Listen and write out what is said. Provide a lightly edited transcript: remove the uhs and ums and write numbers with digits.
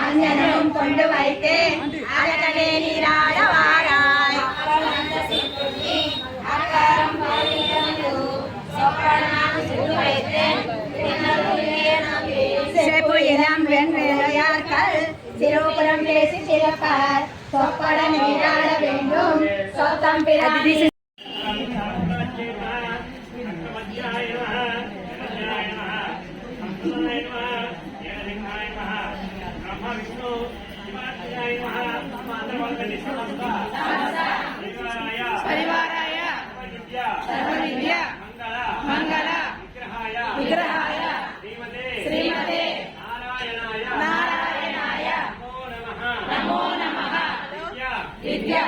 అంజనం కొండువైతే అలకనే నీరాడవారాయ్ అకారం செப்பு இளம் வெண்மையார்கள் சிறுபுறம் பேசி சிறப்பார் சொப்பட நீராட வேண்டும் சொத்தம் பிராணி పరివారాయ సర్వవిద్య మంగళ విగ్రహాయ శ్రీమతే నారాయణాయ నమో నమః విద్యా